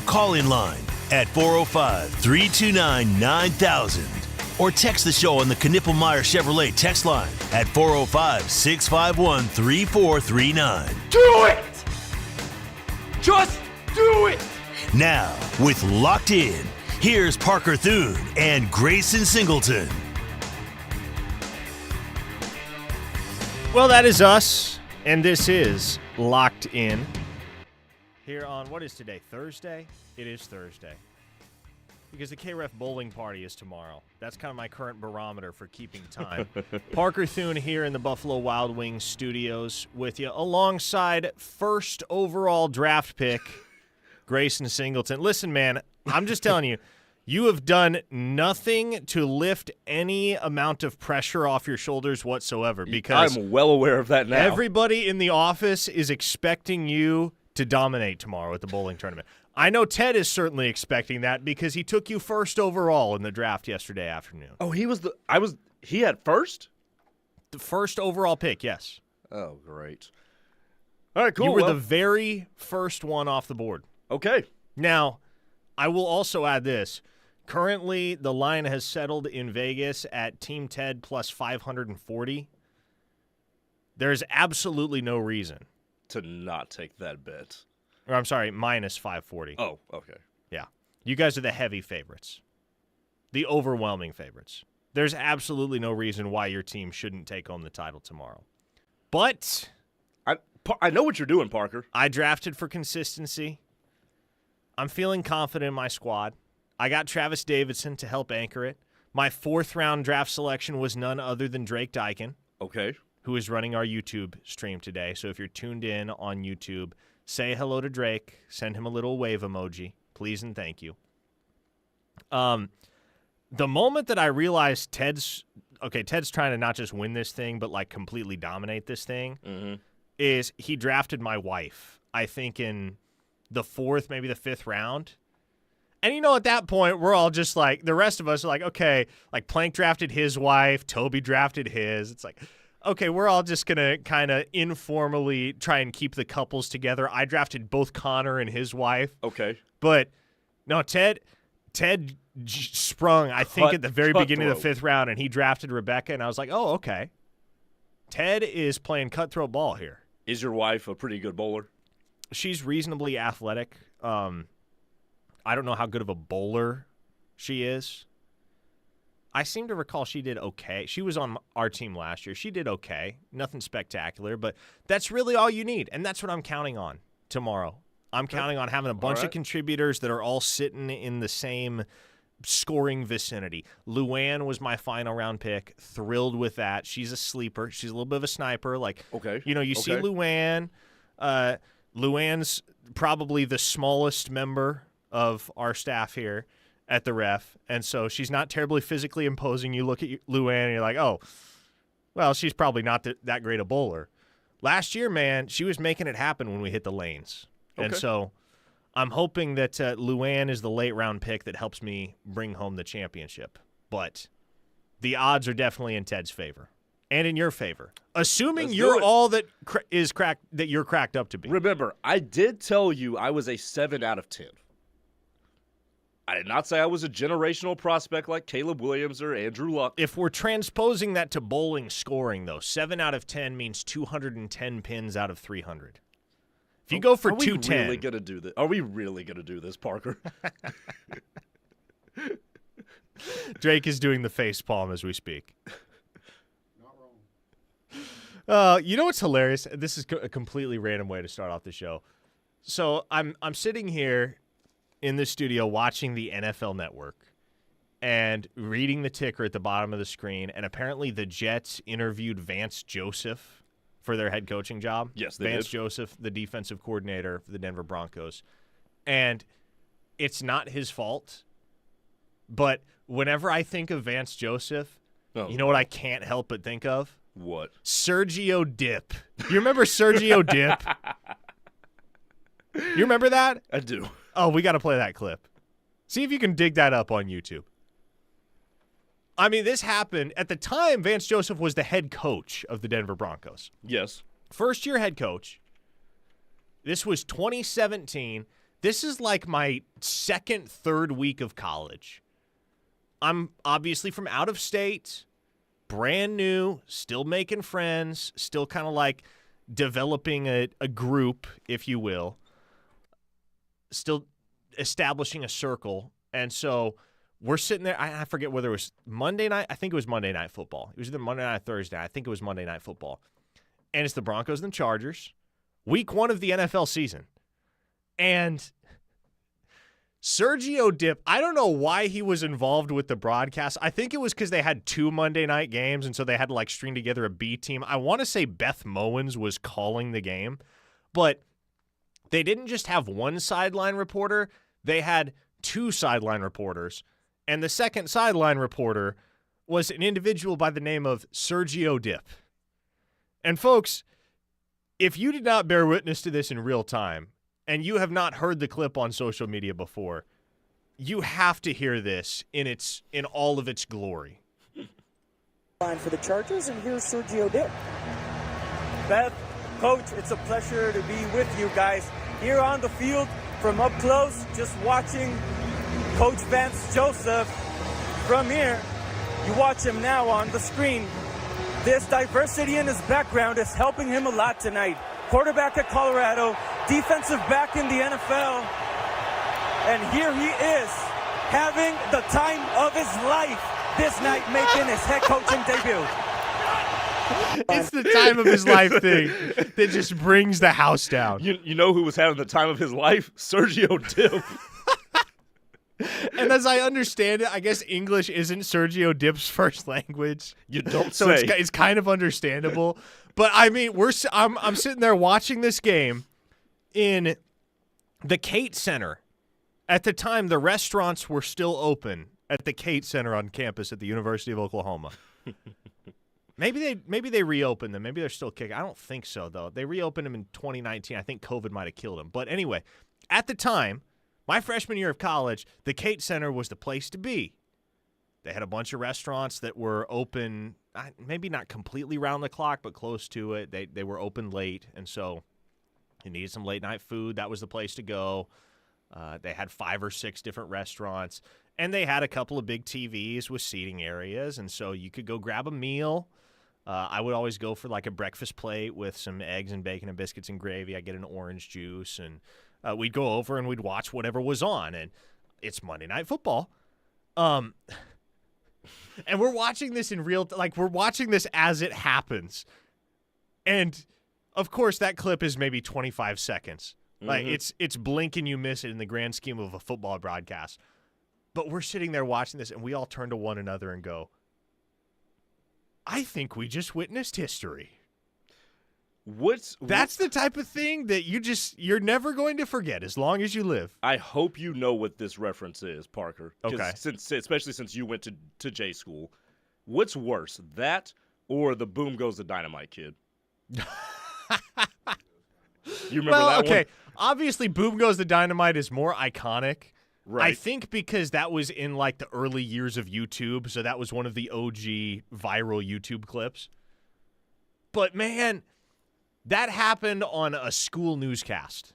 Call-in line at 405-329-9000 or text the show on the Knippelmeyer Chevrolet text line at 405-651-3439. Do it! Just do it! Now, with Locked In, here's Parker Thune and Grayson Singleton. Well, that is us, and this is Locked In. Here on, what is today, Thursday? It is Thursday. Because the KREF bowling party is tomorrow. That's kind of my current barometer for keeping time. Parker Thune here in the Buffalo Wild Wings studios with you, alongside first overall draft pick, Grayson Singleton. Listen, man, I'm just telling you, you have done nothing to lift any amount of pressure off your shoulders whatsoever. Because I'm well aware of that now. Everybody in the office is expecting you to dominate tomorrow at the bowling tournament. I know Ted is certainly expecting that because he took you first overall in the draft yesterday afternoon. Oh, he had first? The first overall pick, yes. Oh, great. All right, cool. You were the very first one off the board. Okay. Now, I will also add this. Currently, the line has settled in Vegas at Team Ted plus 540. There's absolutely no reason to not take that bet. Or I'm sorry, minus 540. Oh, okay. Yeah. You guys are the heavy favorites. The overwhelming favorites. There's absolutely no reason why your team shouldn't take home the title tomorrow. But I know what you're doing, Parker. I drafted for consistency. I'm feeling confident in my squad. I got Travis Davidson to help anchor it. My fourth-round draft selection was none other than Drake Dykin. Okay. Who is running our YouTube stream today. So if you're tuned in on YouTube, say hello to Drake. Send him a little wave emoji. Please and thank you. The moment that I realized Ted's trying to not just win this thing, but like completely dominate this thing, is he drafted my wife, I think in the fourth, maybe the fifth round. And, at that point, we're all just like, the rest of us are like, okay, like Plank drafted his wife, Toby drafted his. It's like, okay, we're all just going to kind of informally try and keep the couples together. I drafted both Connor and his wife. Okay. But, no, Ted sprung, I think, at the very beginning of the fifth round, and he drafted Rebecca, and I was like, oh, okay. Ted is playing cutthroat ball here. Is your wife a pretty good bowler? She's reasonably athletic. I don't know how good of a bowler she is. I seem to recall she did okay. She was on our team last year. She did okay. Nothing spectacular, but that's really all you need, and that's what I'm counting on tomorrow. I'm counting on having a bunch of contributors that are all sitting in the same scoring vicinity. Luann was my final round pick. Thrilled with that. She's a sleeper. She's a little bit of a sniper. Like, you see Luann. Luann's probably the smallest member of our staff here at the ref, and so she's not terribly physically imposing. You look at Luann and you're like, oh, well, she's probably not that great a bowler. Last year, man, she was making it happen when we hit the lanes. And so I'm hoping that Luann is the late round pick that helps me bring home the championship. But the odds are definitely in Ted's favor and in your favor, assuming you're all that you're cracked up to be. Remember, I did tell you I was a 7 out of 10. I did not say I was a generational prospect like Caleb Williams or Andrew Luck. If we're transposing that to bowling scoring, though, 7 out of 10 means 210 pins out of 300. If you go for 210. Are we really going to do this, Parker? Drake is doing the face palm as we speak. Not wrong. You know what's hilarious? This is a completely random way to start off the show. So I'm sitting here in the studio watching the NFL Network and reading the ticker at the bottom of the screen, and apparently the Jets interviewed Vance Joseph for their head coaching job. Yes, they Vance did. Joseph, the defensive coordinator for the Denver Broncos. And it's not his fault, but whenever I think of Vance Joseph, you know what I can't help but think of? What? Sergio Dip. You remember Sergio Dip? You remember that? I do. Oh, we got to play that clip. See if you can dig that up on YouTube. I mean, this happened. At the time, Vance Joseph was the head coach of the Denver Broncos. Yes. First-year head coach. This was 2017. This is like my second, third week of college. I'm obviously from out of state, brand new, still making friends, still kind of like developing a group, if you will, still establishing a circle. And so we're sitting there. I forget whether it was Monday night. I think it was Monday Night Football. It was either Monday night or Thursday. I think it was Monday Night Football. And it's the Broncos and the Chargers. Week 1 of the NFL season. And Sergio Dip, I don't know why he was involved with the broadcast. I think it was because they had 2 Monday night games, and so they had to like string together a B team. I want to say Beth Mowens was calling the game, but they didn't just have one sideline reporter. They had 2 sideline reporters, and the second sideline reporter was an individual by the name of Sergio Dip. And folks, if you did not bear witness to this in real time, and you have not heard the clip on social media before, you have to hear this in all of its glory. For the Chargers, and here's Sergio Dip. Beth, Coach, it's a pleasure to be with you guys here on the field from up close, just watching Coach Vance Joseph from here. You watch him now on the screen. This diversity in his background is helping him a lot tonight. Quarterback at Colorado, defensive back in the NFL, and here he is having the time of his life this night, making his head coaching debut. It's the time of his life thing that just brings the house down. You know who was having the time of his life? Sergio Dip. And as I understand it, I guess English isn't Sergio Dip's first language. You don't so say. It's kind of understandable. But I mean, I'm sitting there watching this game in the Kate Center. At the time, the restaurants were still open at the Kate Center on campus at the University of Oklahoma. Maybe they reopened them. Maybe they're still kicking. I don't think so, though. They reopened them in 2019. I think COVID might have killed them. But anyway, at the time, my freshman year of college, the Kate Center was the place to be. They had a bunch of restaurants that were open, maybe not completely round the clock, but close to it. They were open late, and so you needed some late-night food. That was the place to go. They had 5 or 6 different restaurants, and they had a couple of big TVs with seating areas, and so you could go grab a meal. I would always go for like a breakfast plate with some eggs and bacon and biscuits and gravy. I'd get an orange juice, and we'd go over and we'd watch whatever was on, and it's Monday Night Football. And we're watching this in we're watching this as it happens. And, of course, that clip is maybe 25 seconds. Mm-hmm. Like, it's blink and you miss it in the grand scheme of a football broadcast. But we're sitting there watching this, and we all turn to one another and go, I think we just witnessed history. That's the type of thing that you're never going to forget as long as you live. I hope you know what this reference is, Parker. Okay. Especially since you went to J school. What's worse, that or the Boom Goes the Dynamite Kid? You remember that one? Obviously, Boom Goes the Dynamite is more iconic. Right. I think because that was in like the early years of YouTube, so that was one of the OG viral YouTube clips. But man, that happened on a school newscast.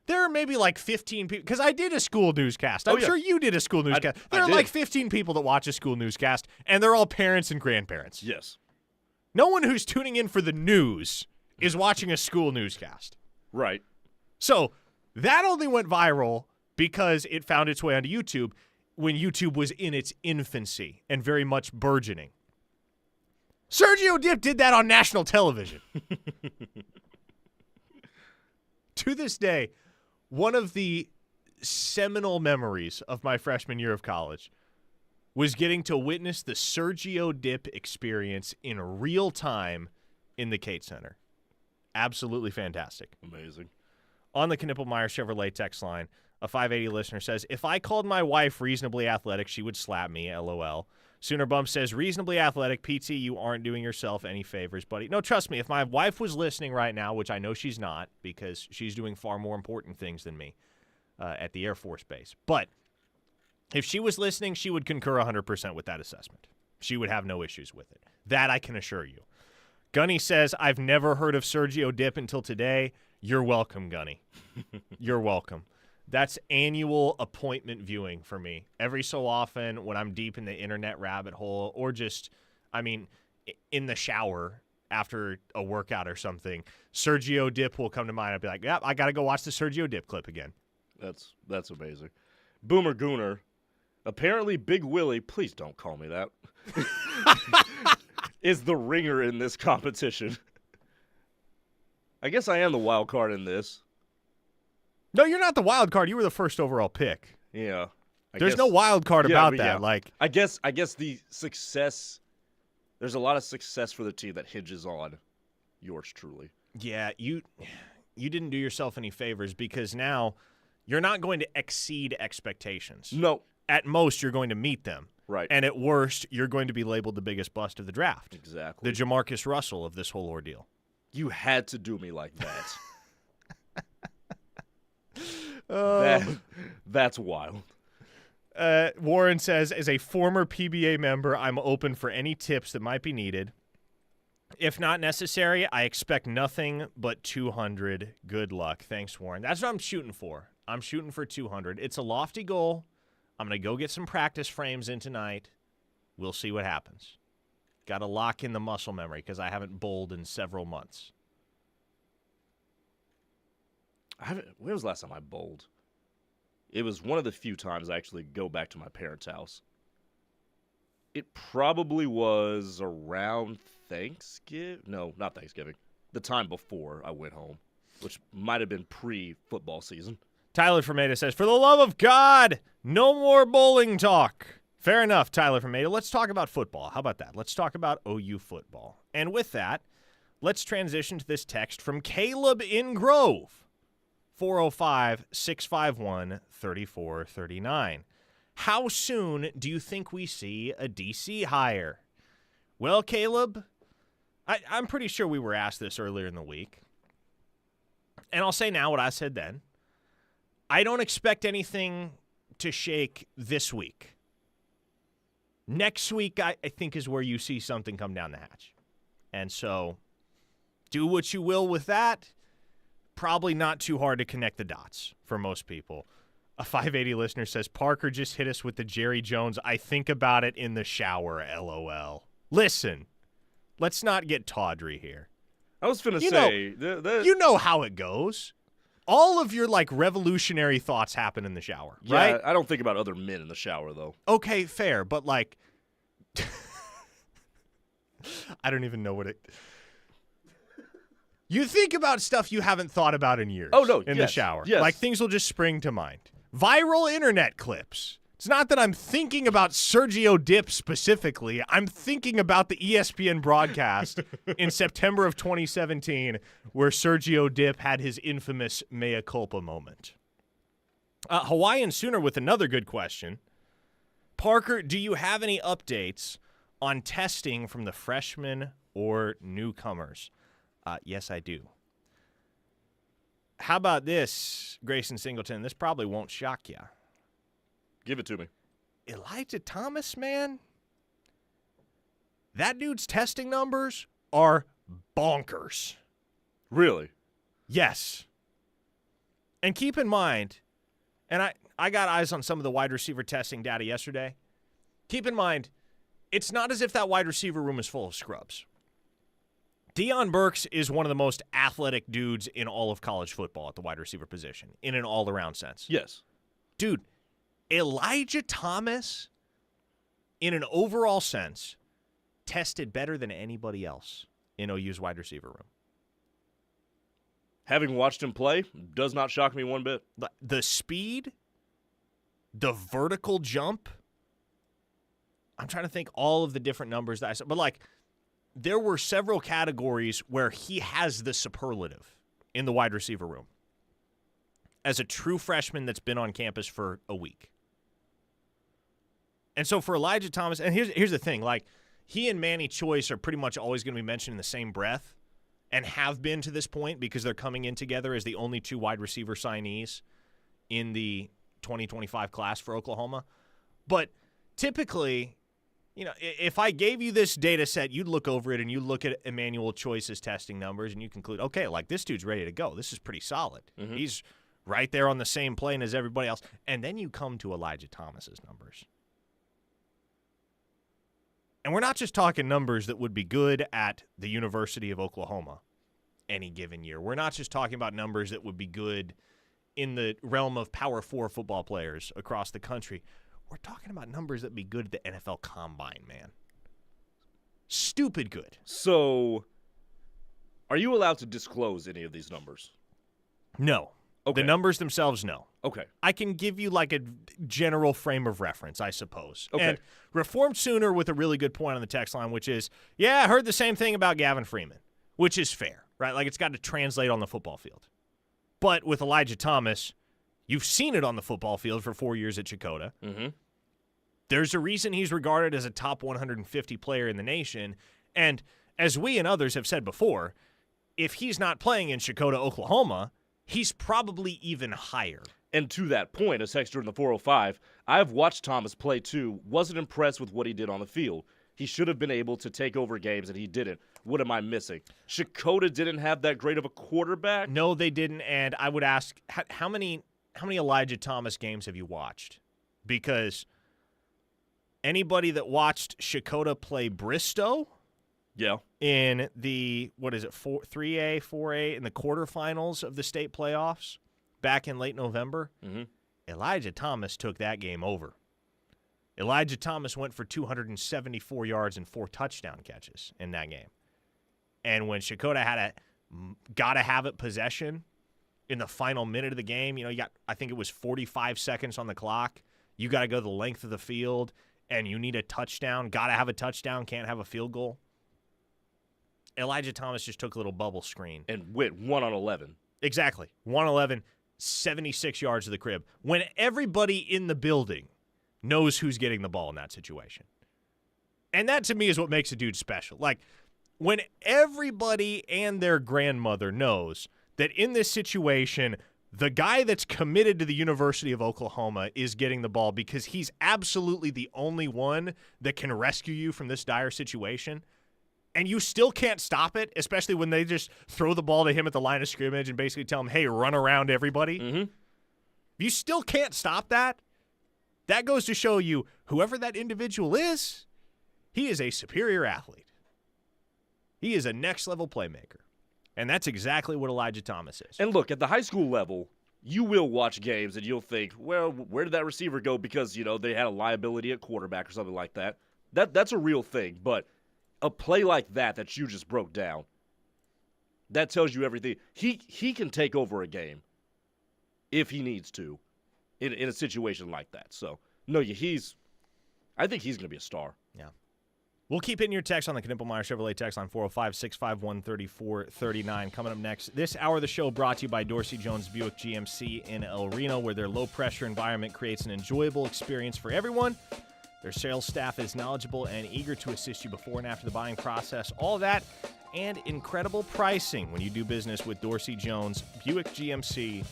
There are maybe like 15 people, because I did a school newscast. I'm sure you did a school newscast. There are like 15 people that watch a school newscast, and they're all parents and grandparents. Yes. No one who's tuning in for the news is watching a school newscast. Right. So that only went viral because it found its way onto YouTube when YouTube was in its infancy and very much burgeoning. Sergio Dip did that on national television. To this day, one of the seminal memories of my freshman year of college was getting to witness the Sergio Dip experience in real time in the Kate Center. Absolutely fantastic. Amazing. On the Knippelmeyer Chevrolet text line, a 580 listener says, if I called my wife reasonably athletic, she would slap me, LOL. Sooner Bump says, reasonably athletic, PT, you aren't doing yourself any favors, buddy. No, trust me, if my wife was listening right now, which I know she's not because she's doing far more important things than me at the Air Force Base, but if she was listening, she would concur 100% with that assessment. She would have no issues with it. That I can assure you. Gunny says, I've never heard of Sergio Dip until today. You're welcome, Gunny. You're welcome. That's annual appointment viewing for me. Every so often when I'm deep in the internet rabbit hole or just, in the shower after a workout or something, Sergio Dip will come to mind. I'll be like, I got to go watch the Sergio Dip clip again. That's amazing. Boomer Gooner. Apparently Big Willie, please don't call me that, is the ringer in this competition. I guess I am the wild card in this. No, you're not the wild card. You were the first overall pick. Yeah. There's no wild card about that. Yeah. Like, I guess the success, there's a lot of success for the team that hinges on yours truly. Yeah, you didn't do yourself any favors because now you're not going to exceed expectations. No. At most, you're going to meet them. Right. And at worst, you're going to be labeled the biggest bust of the draft. Exactly. The Jamarcus Russell of this whole ordeal. You had to do me like that. That's wild. Warren says, as a former PBA member, I'm open for any tips that might be needed. If not necessary, I expect nothing but 200. Good luck. Thanks, Warren. That's what I'm shooting for. I'm shooting for 200. It's a lofty goal. I'm going to go get some practice frames in tonight. We'll see what happens. Got to lock in the muscle memory because I haven't bowled in several months. When was the last time I bowled? It was one of the few times I actually go back to my parents' house. It probably was around Thanksgiving. No, not Thanksgiving. The time before I went home, which might have been pre-football season. Tyler Fermata says, for the love of God, no more bowling talk. Fair enough, Tyler Fermata. Let's talk about football. How about that? Let's talk about OU football. And with that, let's transition to this text from Caleb in Grove. 405-651-3439. How soon do you think we see a DC hire? Well, Caleb, I'm pretty sure we were asked this earlier in the week. And I'll say now what I said then. I don't expect anything to shake this week. Next week, I think, is where you see something come down the hatch. And so do what you will with that. Probably not too hard to connect the dots for most people. A 580 listener says, Parker just hit us with the Jerry Jones, I think about it in the shower, LOL. Listen, let's not get tawdry here. I was finna say. You know how it goes. All of your, revolutionary thoughts happen in the shower, right? I don't think about other men in the shower, though. Okay, fair, but, I don't even know what it... You think about stuff you haven't thought about in years. Oh, no, in the shower. Yes. Things will just spring to mind. Viral internet clips. It's not that I'm thinking about Sergio Dip specifically. I'm thinking about the ESPN broadcast in September of 2017 where Sergio Dip had his infamous mea culpa moment. Hawaiian Sooner with another good question. Parker, do you have any updates on testing from the freshmen or newcomers? Yes, I do. How about this, Grayson Singleton? This probably won't shock you. Give it to me. Elijah Thomas, man, that dude's testing numbers are bonkers. Really? Yes. And keep in mind, and I got eyes on some of the wide receiver testing data yesterday. Keep in mind, it's not as if that wide receiver room is full of scrubs. Deion Burks is one of the most athletic dudes in all of college football at the wide receiver position, in an all-around sense. Yes. Dude, Elijah Thomas, in an overall sense, tested better than anybody else in OU's wide receiver room. Having watched him play, does not shock me one bit. The speed, the vertical jump, I'm trying to think all of the different numbers that I saw, but there were several categories where he has the superlative in the wide receiver room as a true freshman that's been on campus for a week. And so for Elijah Thomas, and here's the thing, he and Manny Choice are pretty much always going to be mentioned in the same breath and have been to this point because they're coming in together as the only two wide receiver signees in the 2025 class for Oklahoma. But typically, if I gave you this data set, you'd look over it and you look at Emmanuel Choice's testing numbers and you conclude, okay, this dude's ready to go. This is pretty solid. Mm-hmm. He's right there on the same plane as everybody else. And then you come to Elijah Thomas's numbers. And we're not just talking numbers that would be good at the University of Oklahoma any given year. We're not just talking about numbers that would be good in the realm of Power 4 football players across the country. We're talking about numbers that would be good at the NFL Combine, man. Stupid good. So, are you allowed to disclose any of these numbers? No. Okay. The numbers themselves, no. Okay. I can give you like a general frame of reference, I suppose. Okay. And Reformed Sooner with a really good point on the text line, which is, yeah, I heard the same thing about Gavin Freeman, which is fair, right? Like, it's got to translate on the football field. But with Elijah Thomas, you've seen it on the football field for 4 years at Chakotah. Mm-hmm. There's a reason he's regarded as a top 150 player in the nation. And as we and others have said before, if he's not playing in Chakotah, Oklahoma, he's probably even higher. And to that point, a texter in the 405, I've watched Thomas play too, wasn't impressed with what he did on the field. He should have been able to take over games, and he didn't. What am I missing? Chakotah didn't have that great of a quarterback? No, they didn't. And I would ask, how many Elijah Thomas games have you watched? Because anybody that watched Chakotah play Bristow Yeah. in the, 3A, 4A, in the quarterfinals of the state playoffs back in late November, Elijah Thomas took that game over. Elijah Thomas went for 274 yards and 4 touchdown catches in that game. And when Chakotah had gotta have it possession in the final minute of the game, you got, I think it was 45 seconds on the clock. You got to go the length of the field, and you need a touchdown. Got to have a touchdown, can't have a field goal. Elijah Thomas just took a little bubble screen. And went 1 on 11. Exactly. 111, 76 yards to the crib. When everybody in the building knows who's getting the ball in that situation. And that, to me, is what makes a dude special. Like, when everybody and their grandmother knows that in this situation, the guy that's committed to the University of Oklahoma is getting the ball because he's absolutely the only one that can rescue you from this dire situation, and you still can't stop it, especially when they just throw the ball to him at the line of scrimmage and basically tell him, hey, run around everybody. Mm-hmm. You still can't stop that. That goes to show you, whoever that individual is, he is a superior athlete. He is a next-level playmaker. And that's exactly what Elijah Thomas is. And look, at the high school level, you will watch games and you'll think, well, where did that receiver go because, they had a liability at quarterback or something like that. That's a real thing. But a play like that you just broke down, that tells you everything. He can take over a game if he needs to in a situation like that. So, no, I think he's going to be a star. Yeah. We'll keep hitting your text on the Knippelmeyer Chevrolet text line 405-651-3439. Coming up next, this hour of the show brought to you by Dorsey Jones Buick GMC in El Reno, where their low-pressure environment creates an enjoyable experience for everyone. Their sales staff is knowledgeable and eager to assist you before and after the buying process. All that and incredible pricing when you do business with Dorsey Jones Buick GMC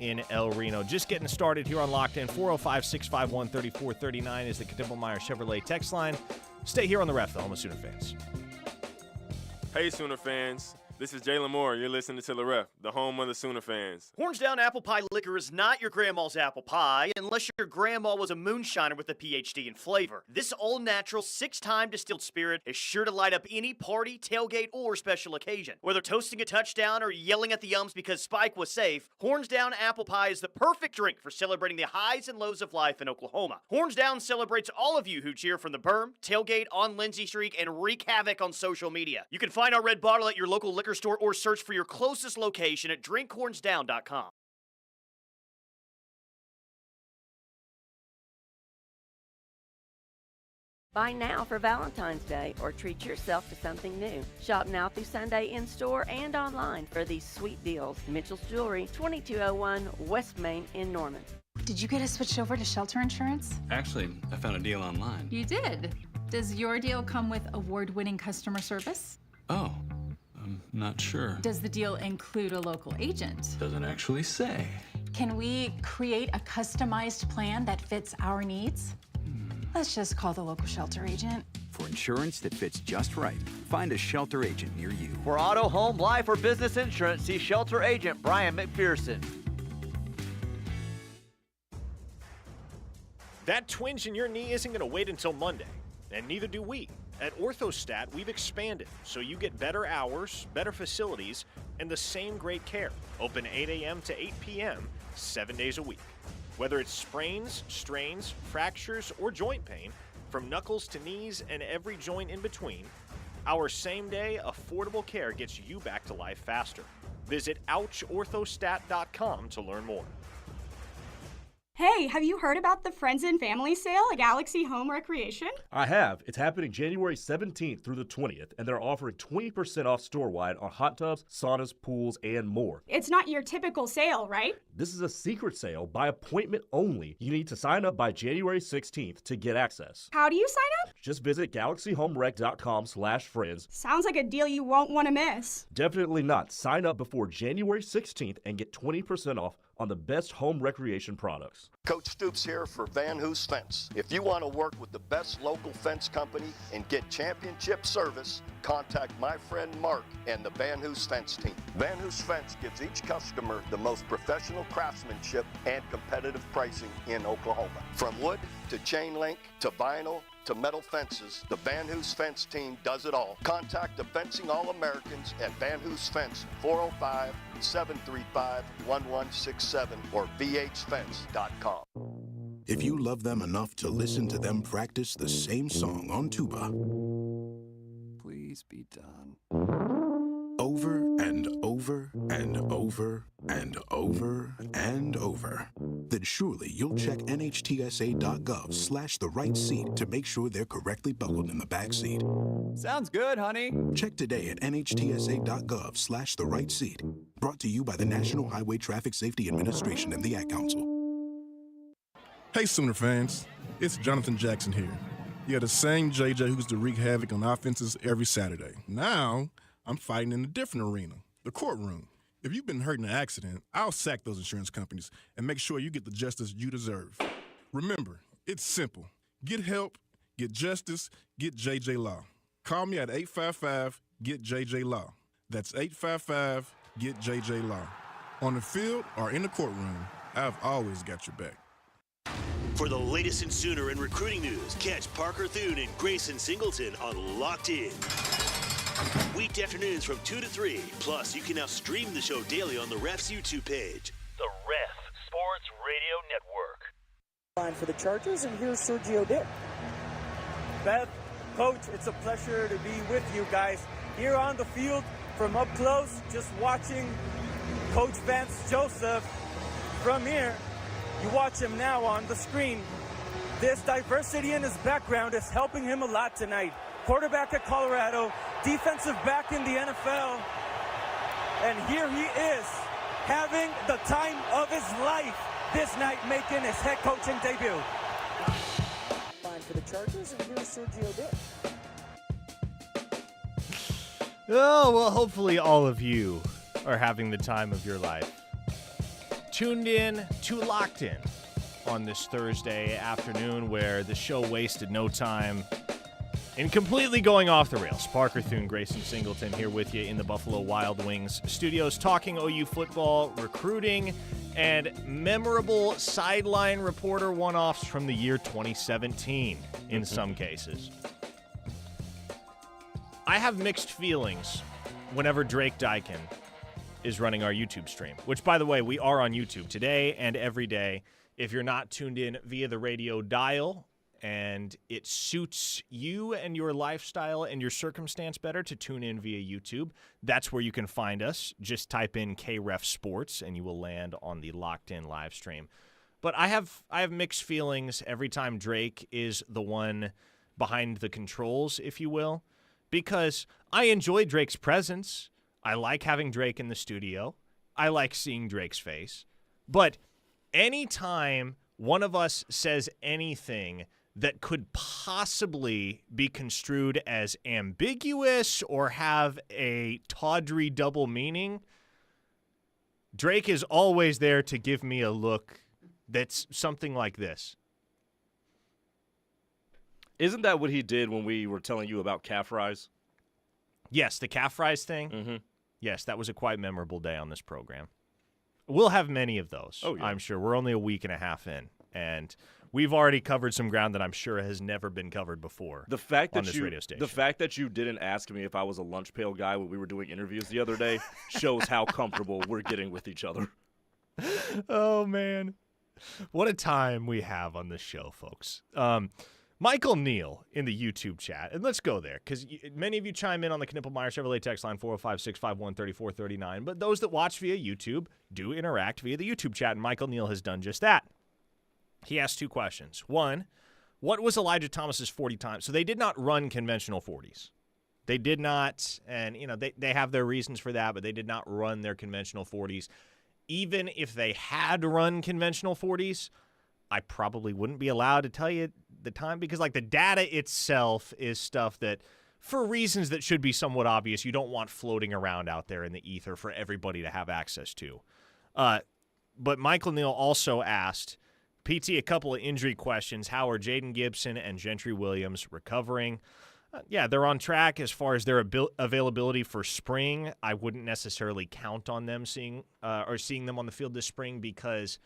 in El Reno. Just getting started here on Locked In. 405-651-3439 is the Knippelmeyer Chevrolet text line. Stay here on the Ref, the home of Sooner fans. Hey, Sooner fans. This is Jalen Moore. You're listening to The Ref, the home of the Sooner fans. Horns Down Apple Pie Liquor is not your grandma's apple pie unless your grandma was a moonshiner with a PhD in flavor. This all-natural, 6-time distilled spirit is sure to light up any party, tailgate, or special occasion. Whether toasting a touchdown or yelling at the ums because Spike was safe, Horns Down Apple Pie is the perfect drink for celebrating the highs and lows of life in Oklahoma. Horns Down celebrates all of you who cheer from the berm, tailgate, on Lindsay Street, and wreak havoc on social media. You can find our red bottle at your local liquor store or search for your closest location at drinkhornsdown.com. Buy now for Valentine's Day or treat yourself to something new. Shop now through Sunday in-store and online for these sweet deals. Mitchell's Jewelry, 2201 West Main in Norman. Did you get us switched over to shelter insurance? Actually, I found a deal online. You did? Does your deal come with award-winning customer service? Oh, I'm not sure. Does the deal include a local agent? Doesn't actually say. Can we create a customized plan that fits our needs? Let's just call the local shelter agent. For insurance that fits just right, find a shelter agent near you. For auto, home, life, or business insurance, see shelter agent Brian McPherson. That twinge in your knee isn't going to wait until Monday, and neither do we. At Orthostat, we've expanded, so you get better hours, better facilities, and the same great care. Open 8 a.m. to 8 p.m., 7 days a week. Whether it's sprains, strains, fractures, or joint pain, from knuckles to knees and every joint in between, our same-day, affordable care gets you back to life faster. Visit OuchOrthostat.com to learn more. Hey, have you heard about the Friends and Family Sale at Galaxy Home Recreation? I have. It's happening January 17th through the 20th, and they're offering 20% off store-wide on hot tubs, saunas, pools, and more. It's not your typical sale, right? This is a secret sale by appointment only. You need to sign up by January 16th to get access. How do you sign up? Just visit galaxyhomerec.com/friends. Sounds like a deal you won't want to miss. Definitely not. Sign up before January 16th and get 20% off on the best home recreation products. Coach Stoops here for Van Hoos Fence. If you want to work with the best local fence company and get championship service, contact my friend Mark and the Van Hoos Fence team. Van Hoos Fence gives each customer the most professional craftsmanship and competitive pricing in Oklahoma. From wood to chain link to vinyl to metal fences, the Van Hoos Fence team does it all. Contact the Fencing All-Americans at Van Hoos Fence, 405-735-1167 or vhfence.com. If you love them enough to listen to them practice the same song on tuba, Please be done. over and over and over and over and over, then surely you'll check NHTSA.gov/the right seat to make sure they're correctly buckled in the back seat. Sounds good, honey. Check today at NHTSA.gov/the right seat. Brought to you by the National Highway Traffic Safety Administration and the Ad Council. Hey, Sooner fans. It's Jonathan Jackson here. Yeah, the same JJ who used to wreak havoc on offenses every Saturday. Now, I'm fighting in a different arena, the courtroom. If you've been hurt in an accident, I'll sack those insurance companies and make sure you get the justice you deserve. Remember, it's simple. Get help, get justice, get JJ Law. Call me at 855-GET-JJ-LAW. That's 855-GET-JJ-LAW. On the field or in the courtroom, I've always got your back. For the latest in Sooner and recruiting news, catch Parker Thune and Grayson Singleton on Locked In. Weekday afternoons from 2 to 3. Plus, you can now stream the show daily on the Ref's YouTube page. The Ref Sports Radio Network. Line for the Chargers, and here's Sergio Dip. Beth, Coach, it's a pleasure to be with you guys here on the field from up close, just watching Coach Vance Joseph from here. You watch him now on the screen. This diversity in his background is helping him a lot tonight. Quarterback at Colorado, defensive back in the NFL, and here he is having the time of his life this night, making his head coaching debut. Line for the Chargers, and here's Sergio Dip. Oh, well, hopefully all of you are having the time of your life. Tuned in to Locked In on this Thursday afternoon, where the show wasted no time in completely going off the rails. Parker Thune, Grayson Singleton here with you in the Buffalo Wild Wings studios, talking OU football, recruiting, and memorable sideline reporter one-offs from the year 2017 in some cases. I have mixed feelings whenever Drake Dykin is running our YouTube stream, which, by the way, we are on YouTube today and every day. If you're not tuned in via the radio dial and it suits you and your lifestyle and your circumstance better to tune in via YouTube, that's where you can find us. Just type in KREF Sports and you will land on the Locked In live stream. But I have mixed feelings every time Drake is the one behind the controls, if you will, because I enjoy Drake's presence. I like having Drake in the studio. I like seeing Drake's face. But anytime one of us says anything that could possibly be construed as ambiguous or have a tawdry double meaning, Drake is always there to give me a look that's something like this. Isn't that what he did when we were telling you about calf rise? Yes, the calf rise thing. Mm-hmm. Yes, that was a quite memorable day on this program. We'll have many of those, oh, yeah. I'm sure. We're only a week and a half in, and we've already covered some ground that I'm sure has never been covered before. The fact on that this radio station. The fact that you didn't ask me if I was a lunch pail guy when we were doing interviews the other day shows how comfortable we're getting with each other. Oh, man. What a time we have on this show, folks. Michael Neal in the YouTube chat, and let's go there, because many of you chime in on the Knippelmeyer Chevrolet text line 405-651-3439, but those that watch via YouTube do interact via the YouTube chat, and Michael Neal has done just that. He asked 2 questions. One, what was Elijah Thomas's 40 time? So they did not run conventional 40s. They did not, and they have their reasons for that, but they did not run their conventional 40s. Even if they had run conventional 40s, I probably wouldn't be allowed to tell you the time because, the data itself is stuff that, for reasons that should be somewhat obvious, you don't want floating around out there in the ether for everybody to have access to. But Michael Neal also asked PT a couple of injury questions. How are Jaden Gibson and Gentry Williams recovering? Yeah, they're on track as far as their availability for spring. I wouldn't necessarily count on them seeing them on the field this spring because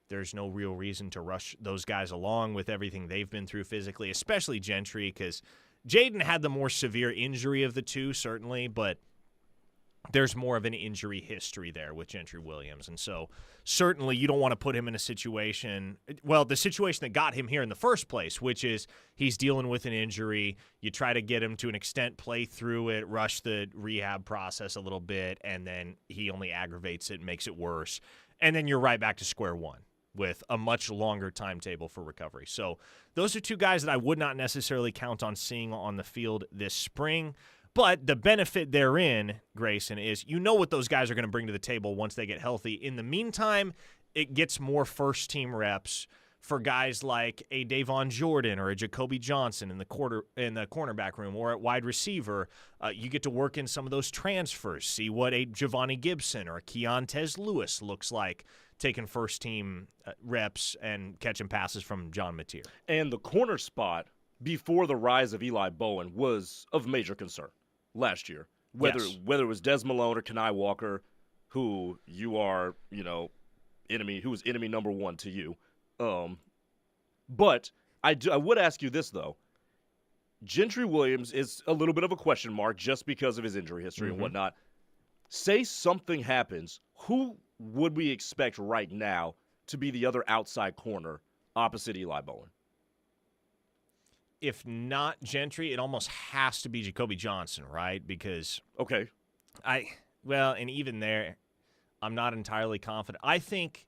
there's no real reason to rush those guys along with everything they've been through physically, especially Gentry, because Jaden had the more severe injury of the two, certainly, but there's more of an injury history there with Gentry Williams. And so certainly you don't want to put him in a situation, the situation that got him here in the first place, which is he's dealing with an injury. You try to get him to an extent, play through it, rush the rehab process a little bit, and then he only aggravates it and makes it worse. And then you're right back to square one with a much longer timetable for recovery. So those are 2 guys that I would not necessarily count on seeing on the field this spring. But the benefit therein, Grayson, is what those guys are going to bring to the table once they get healthy. In the meantime, it gets more first-team reps for guys like a Davon Jordan or a Jacoby Johnson in the cornerback room or at wide receiver. You get to work in some of those transfers, see what a Giovanni Gibson or a Keontez Lewis looks like taking first-team reps and catching passes from John Mateer. And the corner spot before the rise of Eli Bowen was of major concern last year. Whether it was Des Malone or Kenai Walker, who you are, enemy, who was enemy number 1 to you. But I would ask you this, though. Gentry Williams is a little bit of a question mark just because of his injury history and whatnot. Say something happens, who would we expect right now to be the other outside corner opposite Eli Bowen? If not Gentry, it almost has to be Jacoby Johnson, right? Because and even there, I'm not entirely confident. I think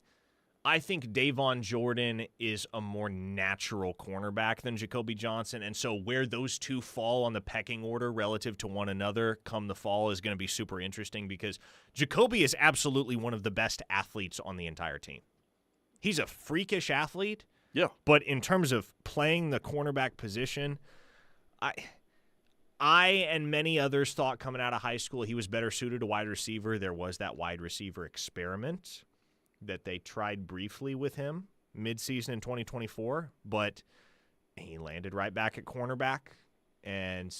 Davon Jordan is a more natural cornerback than Jacoby Johnson, and so where those 2 fall on the pecking order relative to one another come the fall is going to be super interesting because Jacoby is absolutely one of the best athletes on the entire team. He's a freakish athlete. Yeah. But in terms of playing the cornerback position, I and many others thought coming out of high school he was better suited to wide receiver. There was that wide receiver experiment that they tried briefly with him midseason in 2024, but he landed right back at cornerback. And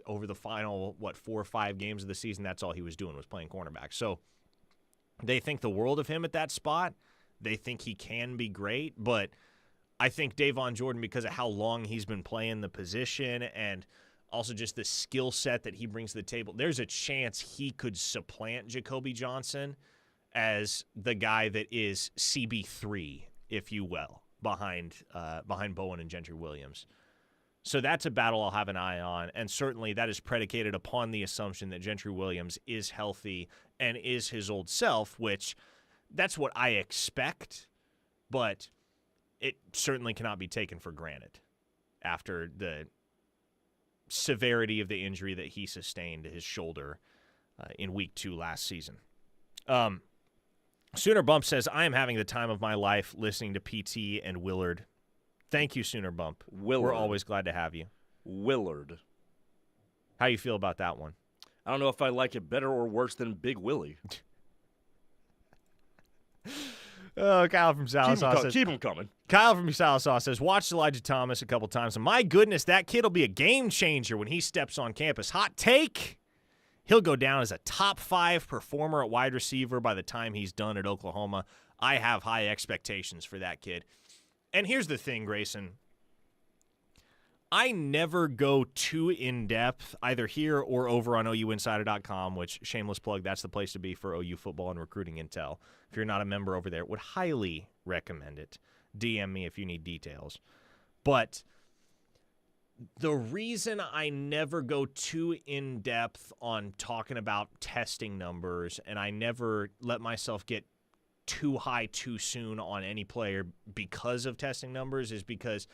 over the final, 4 or 5 games of the season, that's all he was doing was playing cornerback. So they think the world of him at that spot. They think he can be great, but I think Davon Jordan, because of how long he's been playing the position and also just the skill set that he brings to the table, there's a chance he could supplant Jacoby Johnson as the guy that is CB3, if you will, behind Bowen and Gentry Williams. So that's a battle I'll have an eye on, and certainly that is predicated upon the assumption that Gentry Williams is healthy and is his old self, which that's what I expect, but it certainly cannot be taken for granted after the severity of the injury that he sustained to his shoulder in week 2 last season. Sooner Bump says, I am having the time of my life listening to PT and Willard. Thank you, Sooner Bump. Willard. We're always glad to have you. Willard. How you feel about that one? I don't know if I like it better or worse than Big Willie. Kyle from Sallisaw says, keep him coming. Kyle from Sallisaw says, watched Elijah Thomas a couple times, and my goodness, that kid will be a game changer when he steps on campus. Hot take. He'll go down as a top 5 performer at wide receiver by the time he's done at Oklahoma. I have high expectations for that kid. And here's the thing, Grayson. I never go too in-depth, either here or over on OUinsider.com, which, shameless plug, that's the place to be for OU football and recruiting intel. If you're not a member over there, would highly recommend it. DM me if you need details. But the reason I never go too in-depth on talking about testing numbers, and I never let myself get too high too soon on any player because of testing numbers is because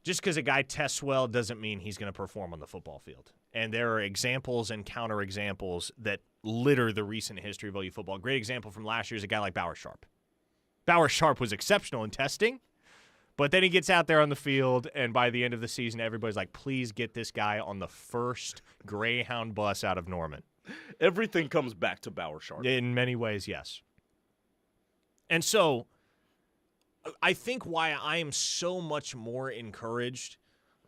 just because a guy tests well doesn't mean he's going to perform on the football field. And there are examples and counterexamples that litter the recent history of OU football. A great example from last year is a guy like Bauer Sharp. Bauer Sharp was exceptional in testing, but then he gets out there on the field, and by the end of the season, everybody's like, please get this guy on the first Greyhound bus out of Norman. Everything comes back to Bauer Sharp. In many ways, yes. And so I think why I am so much more encouraged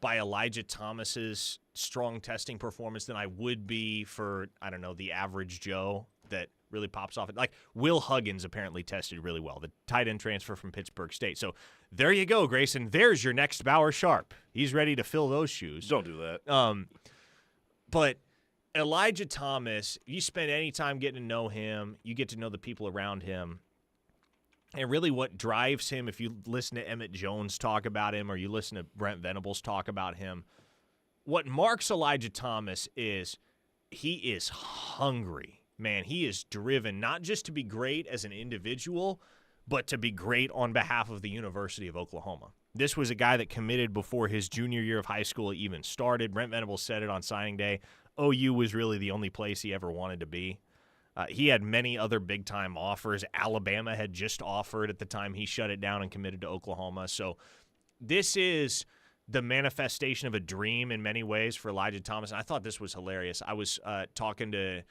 by Elijah Thomas's strong testing performance than I would be for, I don't know, the average Joe that really pops off. Like Will Huggins apparently tested really well, the tight end transfer from Pittsburgh State. So there you go, Grayson. There's your next Bauer Sharp. He's ready to fill those shoes. Don't do that. But Elijah Thomas, you spend any time getting to know him, you get to know the people around him. And really what drives him, if you listen to Emmett Jones talk about him or you listen to Brent Venables talk about him, what marks Elijah Thomas is he is hungry. Man, he is driven not just to be great as an individual, but to be great on behalf of the University of Oklahoma. This was a guy that committed before his junior year of high school even started. Brent Venables said it on signing day. OU was really the only place he ever wanted to be. He had many other big-time offers. Alabama had just offered at the time he shut it down and committed to Oklahoma. So this is the manifestation of a dream in many ways for Elijah Thomas. And I thought this was hilarious. I was talking to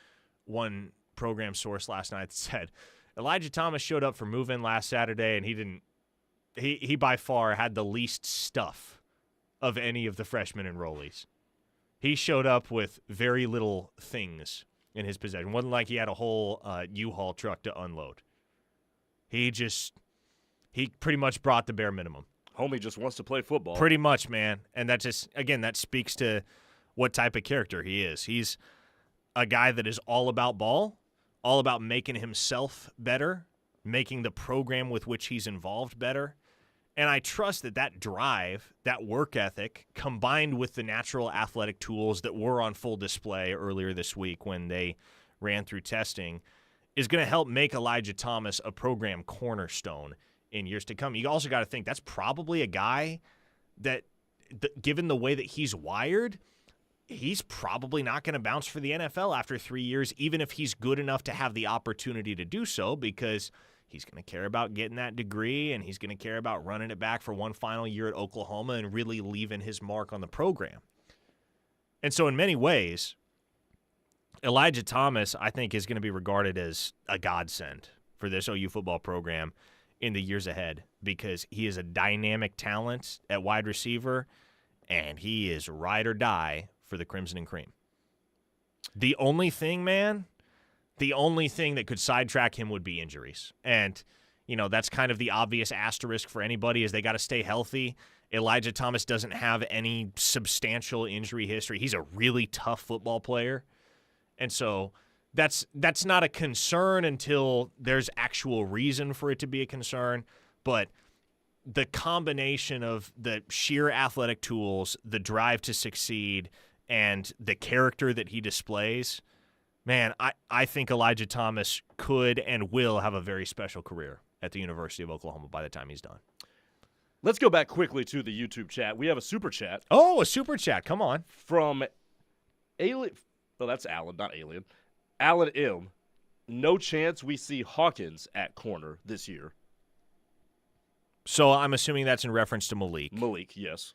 one program source last night that said Elijah Thomas showed up for move-in last Saturday, and he by far had the least stuff of any of the freshman enrollees. He showed up with very little things in his possession. It wasn't like he had a whole U-Haul truck to unload. He pretty much brought the bare minimum. Homie just wants to play football. Pretty much, man. And that just, again, that speaks to what type of character he is. He's a guy that is all about ball, all about making himself better, making the program with which he's involved better. And I trust that drive, that work ethic, combined with the natural athletic tools that were on full display earlier this week when they ran through testing, is going to help make Elijah Thomas a program cornerstone in years to come. You also got to think that's probably a guy that, given the way that he's wired, he's probably not going to bounce for the NFL after 3 years, even if he's good enough to have the opportunity to do so, because he's going to care about getting that degree, and he's going to care about running it back for one final year at Oklahoma and really leaving his mark on the program. And so in many ways, Elijah Thomas, I think, is going to be regarded as a godsend for this OU football program in the years ahead, because he is a dynamic talent at wide receiver, and he is ride or die for the Crimson and Cream. The only thing, man, that could sidetrack him would be injuries. And, that's kind of the obvious asterisk for anybody, is they got to stay healthy. Elijah Thomas doesn't have any substantial injury history. He's a really tough football player. And so that's not a concern until there's actual reason for it to be a concern. But the combination of the sheer athletic tools, the drive to succeed, and the character that he displays, man, I think Elijah Thomas could and will have a very special career at the University of Oklahoma by the time he's done. Let's go back quickly to the YouTube chat. We have a super chat. Oh, a super chat. Come on. From Alien. Oh, that's Alan, not Alien. Alan M. No chance we see Hawkins at corner this year. So I'm assuming that's in reference to Malik. Malik, yes.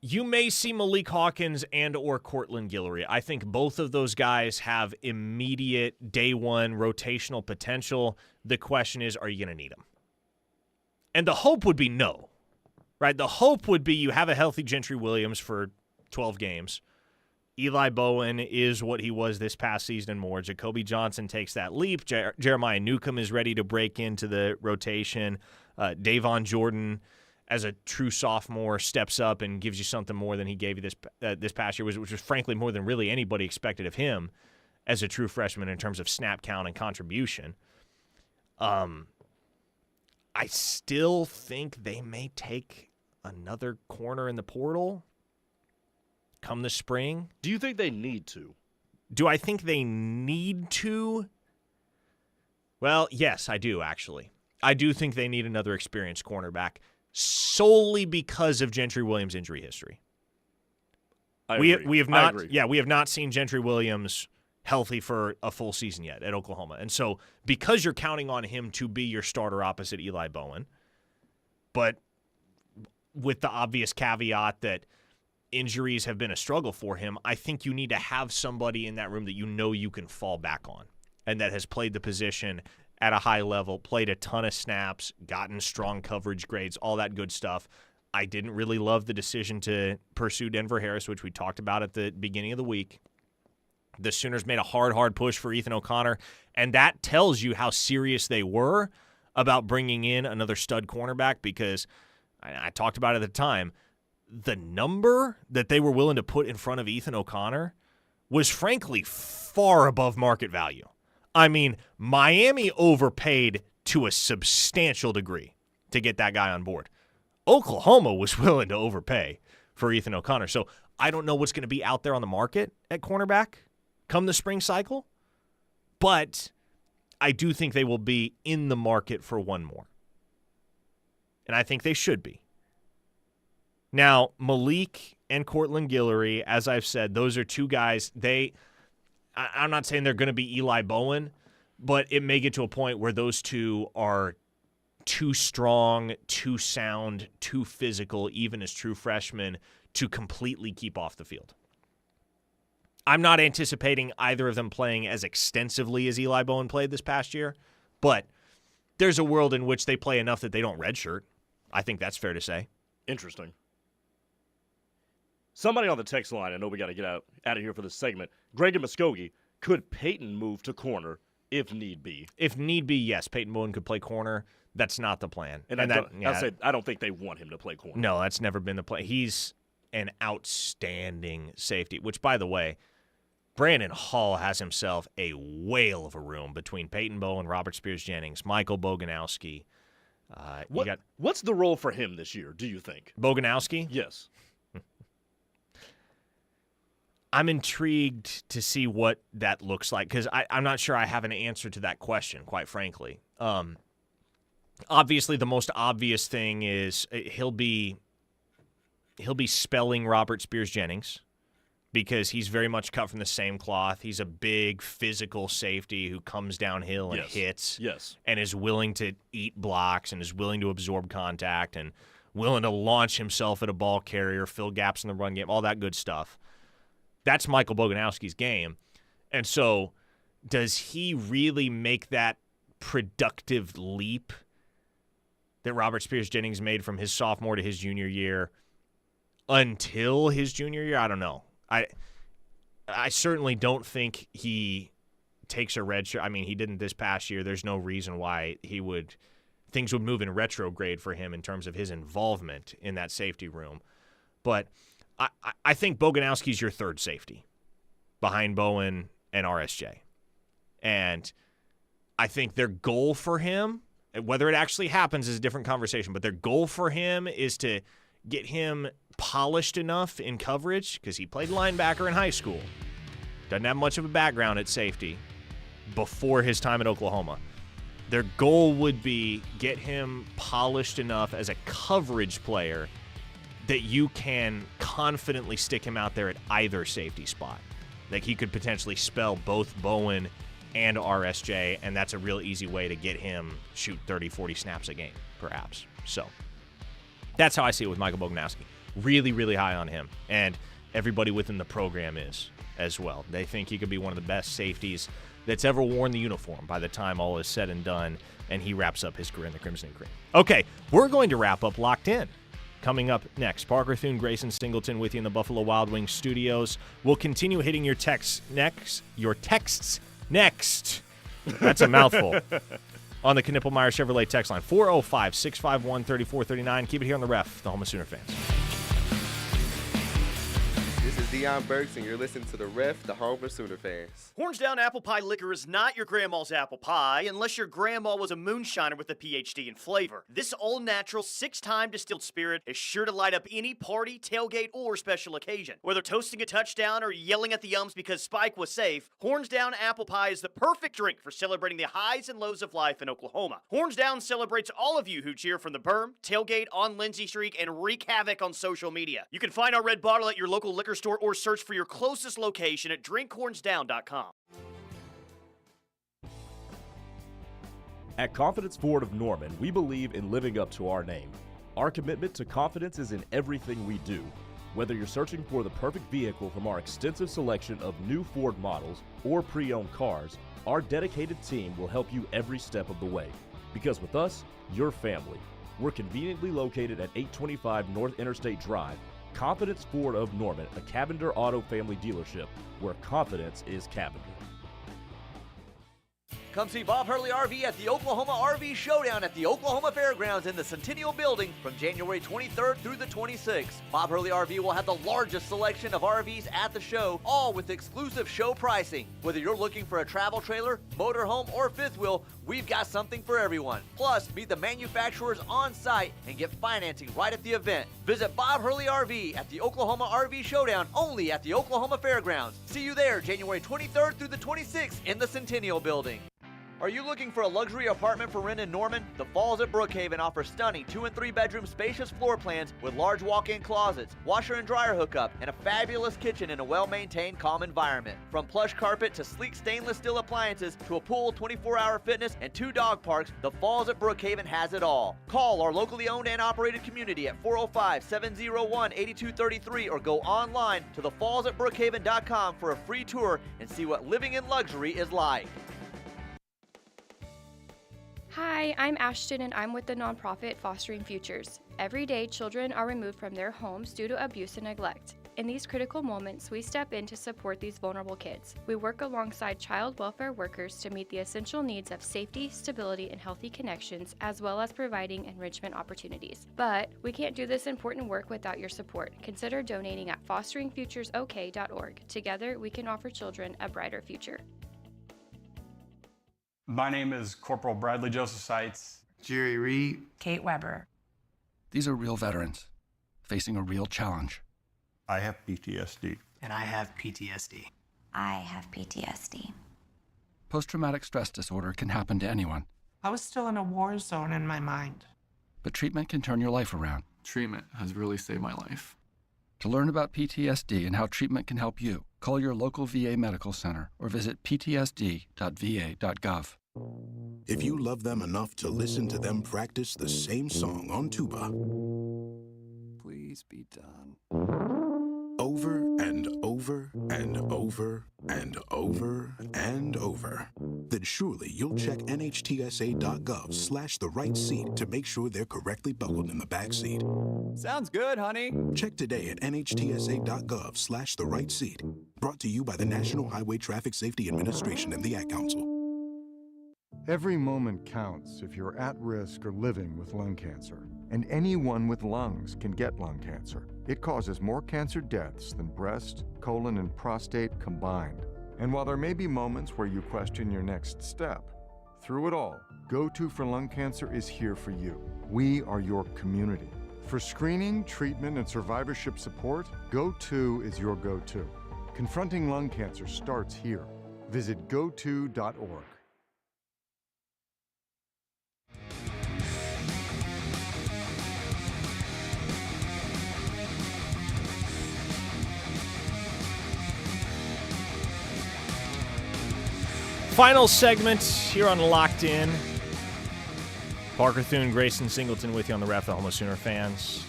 You may see Malik Hawkins and or Cortland Guillory. I think both of those guys have immediate day one rotational potential. The question is, are you going to need them? And the hope would be no, right? The hope would be you have a healthy Gentry Williams for 12 games, Eli Bowen is what he was this past season and more. Jacoby Johnson takes that leap. Jeremiah Newcomer is ready to break into the rotation. Davon Jordan, as a true sophomore, steps up and gives you something more than he gave you this past year, which was frankly more than really anybody expected of him as a true freshman in terms of snap count and contribution. I still think they may take another corner in the portal come the spring. Do you think they need to? Do I think they need to? Well, yes, I do, actually. I do think they need another experienced cornerback solely because of Gentry Williams' injury history. We have not seen Gentry Williams healthy for a full season yet at Oklahoma. And so because you're counting on him to be your starter opposite Eli Bowen, but with the obvious caveat that injuries have been a struggle for him, I think you need to have somebody in that room that you know you can fall back on and that has played the position at a high level, played a ton of snaps, gotten strong coverage grades, all that good stuff. I didn't really love the decision to pursue Denver Harris, which we talked about at the beginning of the week. The Sooners made a hard push for Ethan O'Connor, and that tells you how serious they were about bringing in another stud cornerback because I talked about it at the time. The number that they were willing to put in front of Ethan O'Connor was frankly far above market value. I mean, Miami overpaid to a substantial degree to get that guy on board. Oklahoma was willing to overpay for Ethan O'Connor. So I don't know what's going to be out there on the market at cornerback come the spring cycle, but I do think they will be in the market for one more. And I think they should be. Now, Malik and Cortland Guillory, as I've said, those are two guys. I'm not saying they're going to be Eli Bowen, but it may get to a point where those two are too strong, too sound, too physical, even as true freshmen, to completely keep off the field. I'm not anticipating either of them playing as extensively as Eli Bowen played this past year, but there's a world in which they play enough that they don't redshirt. I think that's fair to say. Interesting. Somebody on the text line, I know we got to get out of here for this segment. Greg and Muskogee, could Peyton move to corner if need be? If need be, yes. Peyton Bowen could play corner. That's not the plan. And I don't think they want him to play corner. No, that's never been the plan. He's an outstanding safety, which, by the way, Brandon Hall has himself a whale of a room between Peyton Bowen, Robert Spears-Jennings, Michael Boganowski. What's the role for him this year, do you think? Boganowski? Yes. I'm intrigued to see what that looks like because I'm not sure I have an answer to that question, quite frankly. Obviously, the most obvious thing is he'll be spelling Robert Spears-Jennings because he's very much cut from the same cloth. He's a big physical safety who comes downhill and hits and is willing to eat blocks and is willing to absorb contact and willing to launch himself at a ball carrier, fill gaps in the run game, all that good stuff. That's Michael Boganowski's game. And so does he really make that productive leap that Robert Spears-Jennings made from his sophomore to his junior year until his junior year? I don't know. I certainly don't think he takes a red shirt. I mean, he didn't this past year. There's no reason why things would move in retrograde for him in terms of his involvement in that safety room. But I think Boganowski's your third safety behind Bowen and RSJ. And I think their goal for him, whether it actually happens is a different conversation, but their goal for him is to get him polished enough in coverage because he played linebacker in high school. Doesn't have much of a background at safety before his time at Oklahoma. Their goal would be get him polished enough as a coverage player that you can confidently stick him out there at either safety spot. Like he could potentially spell both Bowen and RSJ, and that's a real easy way to get him shoot 30, 40 snaps a game, perhaps. So that's how I see it with Michael Boganowski. Really, really high on him, and everybody within the program is as well. They think he could be one of the best safeties that's ever worn the uniform by the time all is said and done, and he wraps up his career in the Crimson and Cream. Okay, we're going to wrap up Locked In Coming up next, Parker Thune, Grayson Singleton with you in the Buffalo Wild Wings studios. We'll continue hitting your texts next. That's a mouthful. On the Knippelmeyer Chevrolet text line, 405-651-3439. Keep it here on the Ref, the home of Sooner fans. This is Deion Burks, and you're listening to The Ref, the home for Sooner fans. Horns Down Apple Pie Liquor is not your grandma's apple pie unless your grandma was a moonshiner with a PhD in flavor. This all-natural, 6-time distilled spirit is sure to light up any party, tailgate, or special occasion. Whether toasting a touchdown or yelling at the ums because Spike was safe, Horns Down Apple Pie is the perfect drink for celebrating the highs and lows of life in Oklahoma. Horns Down celebrates all of you who cheer from the berm, tailgate, on Lindsay Street, and wreak havoc on social media. You can find our red bottle at your local liquor store or search for your closest location at drinkhornsdown.com. At Confidence Ford of Norman, we believe in living up to our name. Our commitment to confidence is in everything we do. Whether you're searching for the perfect vehicle from our extensive selection of new Ford models or pre-owned cars, our dedicated team will help you every step of the way. Because with us, you're family. We're conveniently located at 825 North Interstate Drive. Confidence Ford of Norman, a Cavender Auto family dealership where confidence is Cavender. Come see Bob Hurley RV at the Oklahoma RV Showdown at the Oklahoma Fairgrounds in the Centennial Building from January 23rd through the 26th. Bob Hurley RV will have the largest selection of RVs at the show, all with exclusive show pricing. Whether you're looking for a travel trailer, motorhome, or fifth wheel, we've got something for everyone. Plus, meet the manufacturers on site and get financing right at the event. Visit Bob Hurley RV at the Oklahoma RV Showdown only at the Oklahoma Fairgrounds. See you there January 23rd through the 26th in the Centennial Building. Are you looking for a luxury apartment for rent in Norman? The Falls at Brookhaven offers stunning 2- and 3-bedroom spacious floor plans with large walk-in closets, washer and dryer hookup, and a fabulous kitchen in a well-maintained, calm environment. From plush carpet to sleek stainless steel appliances to a pool, 24-hour fitness, and 2 dog parks, the Falls at Brookhaven has it all. Call our locally owned and operated community at 405-701-8233 or go online to thefallsatbrookhaven.com for a free tour and see what living in luxury is like. Hi, I'm Ashton and I'm with the nonprofit Fostering Futures. Every day, children are removed from their homes due to abuse and neglect. In these critical moments, we step in to support these vulnerable kids. We work alongside child welfare workers to meet the essential needs of safety, stability, and healthy connections, as well as providing enrichment opportunities. But we can't do this important work without your support. Consider donating at fosteringfuturesok.org. Together, we can offer children a brighter future. My name is Corporal Bradley Joseph Seitz. Jerry Reed. Kate Weber. These are real veterans facing a real challenge. I have PTSD. And I have PTSD. I have PTSD. Post-traumatic stress disorder can happen to anyone. I was still in a war zone in my mind. But treatment can turn your life around. Treatment has really saved my life. To learn about PTSD and how treatment can help you, call your local VA medical center or visit ptsd.va.gov. If you love them enough to listen to them practice the same song on tuba, Please be done. over and over and over and over and over, then surely you'll check nhtsa.gov/the right seat to make sure they're correctly buckled in the back seat. Sounds good, honey. Check today at nhtsa.gov/the right seat. Brought to you by the National Highway Traffic Safety Administration and the Ad Council. Every moment counts if you're at risk or living with lung cancer. And anyone with lungs can get lung cancer. It causes more cancer deaths than breast, colon, and prostate combined. And while there may be moments where you question your next step, through it all, Go-To for Lung Cancer is here for you. We are your community. For screening, treatment, and survivorship support, Go-To is your go-to. Confronting lung cancer starts here. Visit goto.org. Final segment here on Locked In. Parker Thune, Grayson Singleton with you on the Ref, the home of Sooner fans.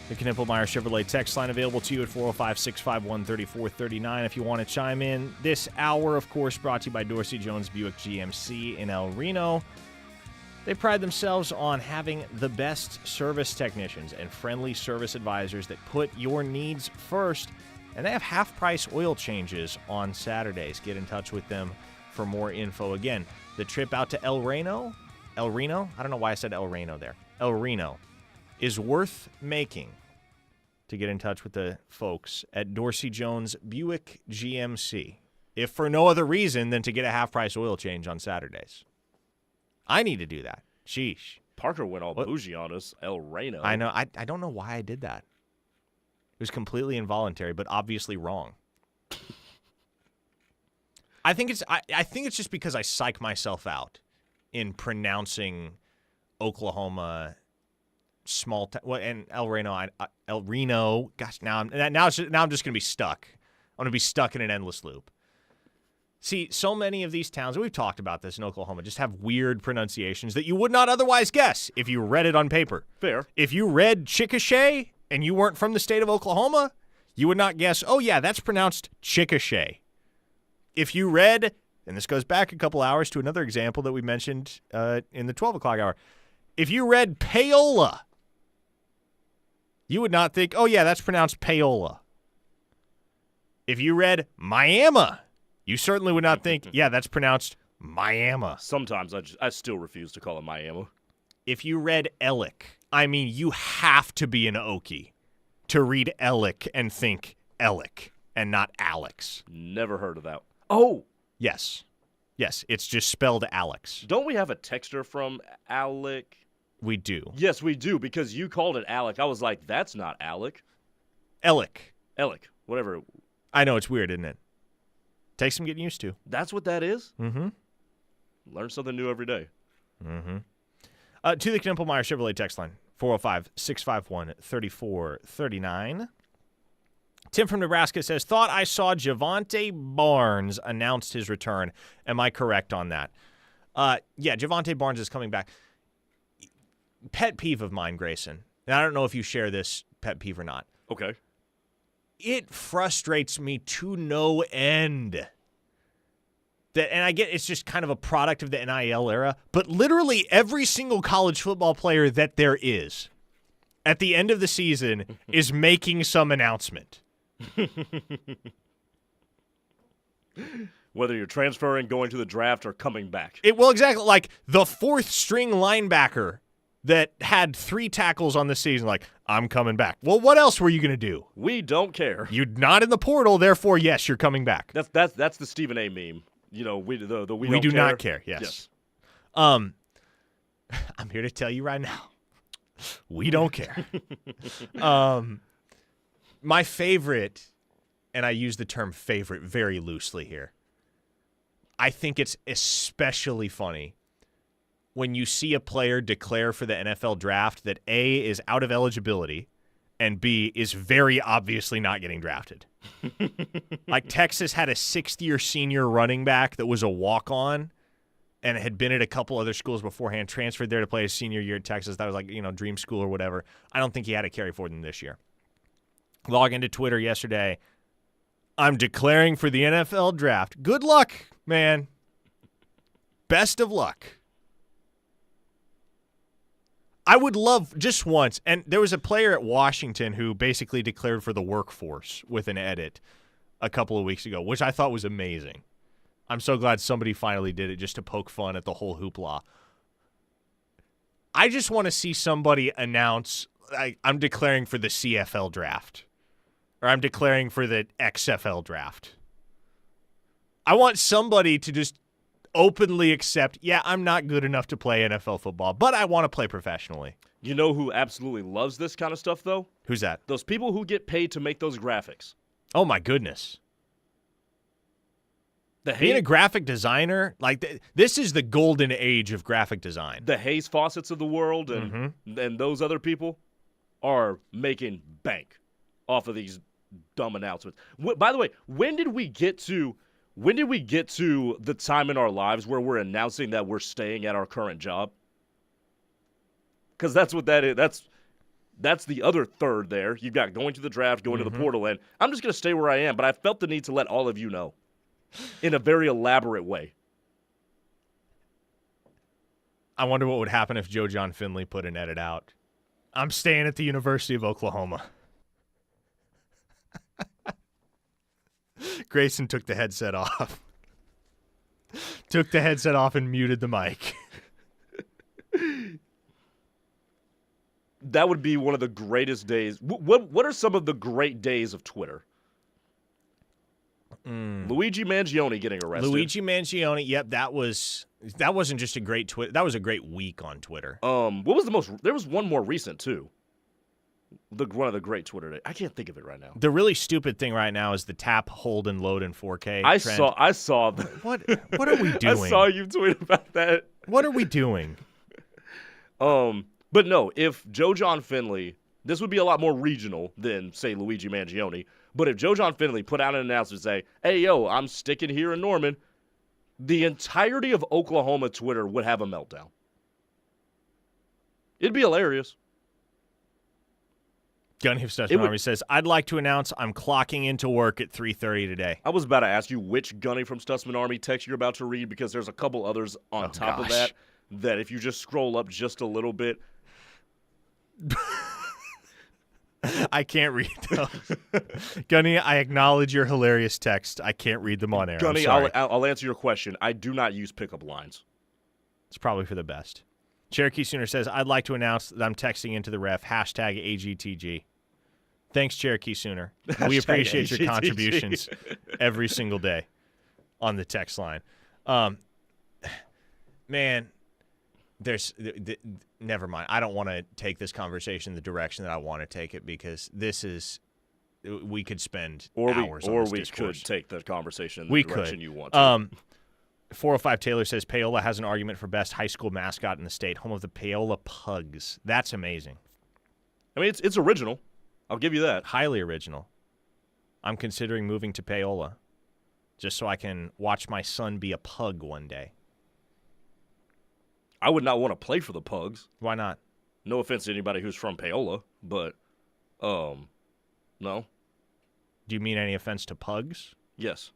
The Knippelmeyer Chevrolet text line available to you at 405-651-3439 if you want to chime in. This hour, of course, brought to you by Dorsey Jones Buick GMC in El Reno. They pride themselves on having the best service technicians and friendly service advisors that put your needs first. And they have half-price oil changes on Saturdays. Get in touch with them for more info. Again, the trip out to El Reno, I don't know why I said El Reno there. El Reno is worth making. To get in touch with the folks at Dorsey Jones Buick GMC, if for no other reason than to get a half-price oil change on Saturdays. I need to do that. Sheesh. Parker went all bougie on us. El Reno. I know. I don't know why I did that. It was completely involuntary, but obviously wrong. I think it's just because I psych myself out in pronouncing Oklahoma small town. Well, and El Reno. Gosh, now I'm just going to be stuck. I'm going to be stuck in an endless loop. See, so many of these towns, and we've talked about this in Oklahoma, just have weird pronunciations that you would not otherwise guess if you read it on paper. Fair. If you read Chickasha and you weren't from the state of Oklahoma, you would not guess, oh yeah, that's pronounced Chickasha. If you read, and this goes back a couple hours to another example that we mentioned in the 12 o'clock hour, if you read Paola, you would not think, oh yeah, that's pronounced Paola. If you read Miami, you certainly would not think, yeah, that's pronounced Miami. Sometimes I still refuse to call it Miami. If you read Ellick, I mean, you have to be an Okie to read Ellick and think Ellick and not Alex. Never heard of that. Oh! Yes. Yes, it's just spelled Alex. Don't we have a texter from Alec? We do. Yes, we do, because you called it Alec. I was like, that's not Alec. Ellick. Whatever. I know, it's weird, isn't it? Takes some getting used to. That's what that is? Mm-hmm. Learn something new every day. Mm-hmm. To the Knippelmeyer Chevrolet text line, 405-651-3439. Tim from Nebraska says, thought I saw Javonte Barnes announced his return. Am I correct on that? Yeah, Javonte Barnes is coming back. Pet peeve of mine, Grayson. And I don't know if you share this pet peeve or not. Okay. It frustrates me to no end. And I get it's just kind of a product of the NIL era, but literally every single college football player that there is at the end of the season is making some announcement. Whether you're transferring, going to the draft, or coming back. Well, exactly. Like the fourth string linebacker that had 3 tackles on the season, like, I'm coming back. Well, what else were you going to do? We don't care. You're not in the portal, therefore, yes, you're coming back. That's the Stephen A. meme. You know, we do not care. Yes. I'm here to tell you right now, we don't care. My favorite, and I use the term favorite very loosely here, I think it's especially funny when you see a player declare for the NFL draft that A, is out of eligibility, and B, is very obviously not getting drafted. Like Texas had a 6th-year senior running back that was a walk-on and had been at a couple other schools beforehand, transferred there to play his senior year at Texas. That was like, dream school or whatever. I don't think he had a carry forward in this year. Log into Twitter yesterday. I'm declaring for the NFL draft. Good luck, man. Best of luck. I would love just once, and there was a player at Washington who basically declared for the workforce with an edit a couple of weeks ago, which I thought was amazing. I'm so glad somebody finally did it just to poke fun at the whole hoopla. I just want to see somebody announce, I'm declaring for the CFL draft, or I'm declaring for the XFL draft. I want somebody to just openly accept, yeah, I'm not good enough to play NFL football, but I want to play professionally. You know who absolutely loves this kind of stuff, though? Who's that? Those people who get paid to make those graphics. Oh, my goodness. Being a graphic designer, this is the golden age of graphic design. The Hayes Fawcett's of the world and those other people are making bank off of these dumb announcements. By the way, when did we get to the time in our lives where we're announcing that we're staying at our current job? Because that's what that is. That's the other third there. You've got going to the draft, going to the portal, and I'm just going to stay where I am. But I felt the need to let all of you know in a very elaborate way. I wonder what would happen if Joe John Finley put an edit out. I'm staying at the University of Oklahoma. Grayson took the headset off. Took the headset off and muted the mic. That would be one of the greatest days. What are some of the great days of Twitter? Luigi Mangione getting arrested. Luigi Mangione, yep, that wasn't just a great Twitter. That was a great week on Twitter. What was the most? There was one more recent too. One of the great Twitter days. I can't think of it right now. The really stupid thing right now is the tap, hold, and load in 4K. I trend. saw that. What are we doing? I saw you tweet about that. What are we doing? But no, if Joe John Finley, this would be a lot more regional than, say, Luigi Mangione. But if Joe John Finley put out an announcement and say, hey, yo, I'm sticking here in Norman, the entirety of Oklahoma Twitter would have a meltdown. It'd be hilarious. Gunny of Stutzman Army says, I'd like to announce I'm clocking into work at 3:30 today. I was about to ask you which Gunny from Stutzman Army text you're about to read because there's a couple others on top of that if you just scroll up just a little bit. I can't read those. Gunny, I acknowledge your hilarious text. I can't read them on air. Gunny, I'll answer your question. I do not use pickup lines. It's probably for the best. Cherokee Sooner says, I'd like to announce that I'm texting into the ref, #AGTG. Thanks, Cherokee Sooner. We appreciate your contributions every single day on the text line. Man, never mind. I don't want to take this conversation the direction that I want to take it because we could spend hours on this discourse. Could take the conversation in the direction you want to. 405 Taylor says Paola has an argument for best high school mascot in the state, home of the Paola Pugs. That's amazing. I mean, it's original. I'll give you that. Highly original. I'm considering moving to Paola just so I can watch my son be a pug one day. I would not want to play for the Pugs. Why not? No offense to anybody who's from Paola, but no. Do you mean any offense to pugs? Yes.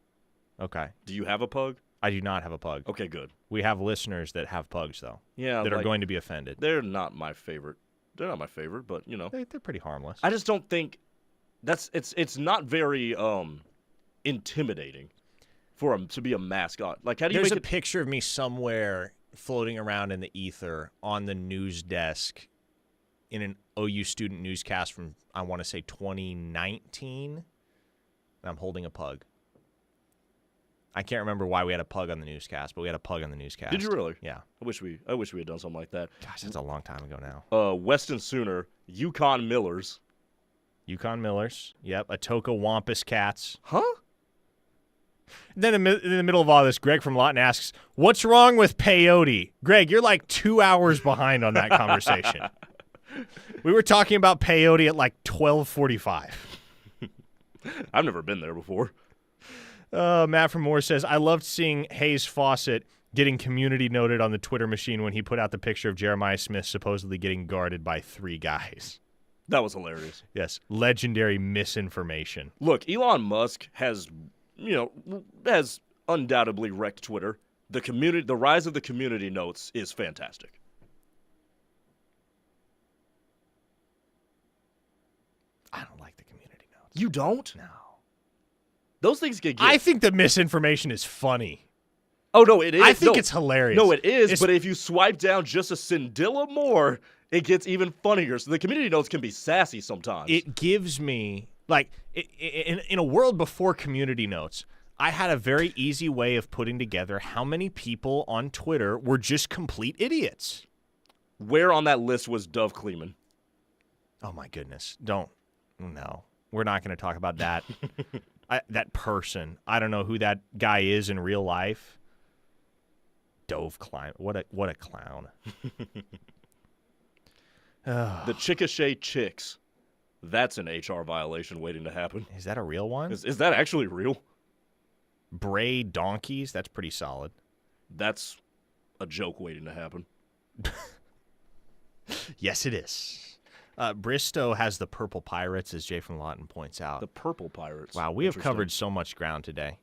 Okay. Do you have a pug? I do not have a pug. Okay, good. We have listeners that have pugs, though. Yeah, that are going to be offended. They're not my favorite. They're not my favorite, but you know, they're pretty harmless. I just don't think it's not very intimidating for them to be a mascot. Like, how do you? There's make a picture of me somewhere floating around in the ether on the news desk in an OU student newscast from, I want to say, 2019, and I'm holding a pug. I can't remember why we had a pug on the newscast, but we had a pug on the newscast. Did you really? Yeah. I wish we had done something like that. Gosh, that's a long time ago now. Weston Sooner, Yukon Millers. Yukon Millers. Yep. Atoka Wampus Cats. Huh? Then in the middle of all this, Greg from Lawton asks, what's wrong with peyote? Greg, you're like 2 hours behind on that conversation. We were talking about peyote at like 12:45. I've never been there before. Matt from Moore says, I loved seeing Hayes Fawcett getting community noted on the Twitter machine when he put out the picture of Jeremiah Smith supposedly getting guarded by 3 guys. That was hilarious. Yes, legendary misinformation. Look, Elon Musk has undoubtedly wrecked Twitter. The rise of the community notes is fantastic. I don't like the community notes. You don't? No. Those things get. I think the misinformation is funny. Oh, no, it is. I think it's hilarious. No, it is, but if you swipe down just a scintilla more, it gets even funnier. So the community notes can be sassy sometimes. It gives me, like, in a world before community notes, I had a very easy way of putting together how many people on Twitter were just complete idiots. Where on that list was Dove Kleeman? Oh, my goodness. No. We're not going to talk about that. That person. I don't know who that guy is in real life. Dove Klein. What a clown. The Chickasha Chicks. That's an HR violation waiting to happen. Is that a real one? Is that actually real? Bray Donkeys. That's pretty solid. That's a joke waiting to happen. Yes, it is. Bristow has the Purple Pirates, as Jay from Lawton points out. The Purple Pirates. Wow, we have covered so much ground today.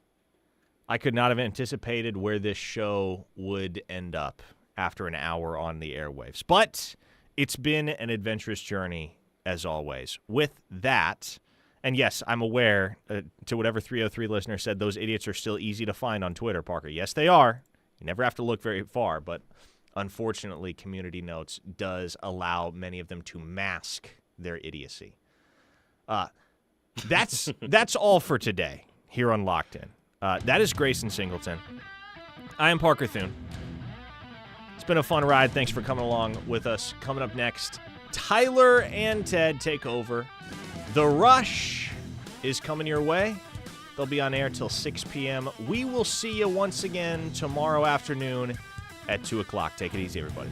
I could not have anticipated where this show would end up after an hour on the airwaves. But it's been an adventurous journey, as always. With that, and yes, I'm aware, to whatever 303 listener said, those idiots are still easy to find on Twitter, Parker. Yes, they are. You never have to look very far, but unfortunately, Community Notes does allow many of them to mask their idiocy. That's all for today here on Locked In. That is Grayson Singleton. I am Parker Thune. It's been a fun ride. Thanks for coming along with us. Coming up next, Tyler and Ted take over. The Rush is coming your way. They'll be on air till 6 p.m. We will see you once again tomorrow afternoon at 2 o'clock. Take it easy, everybody.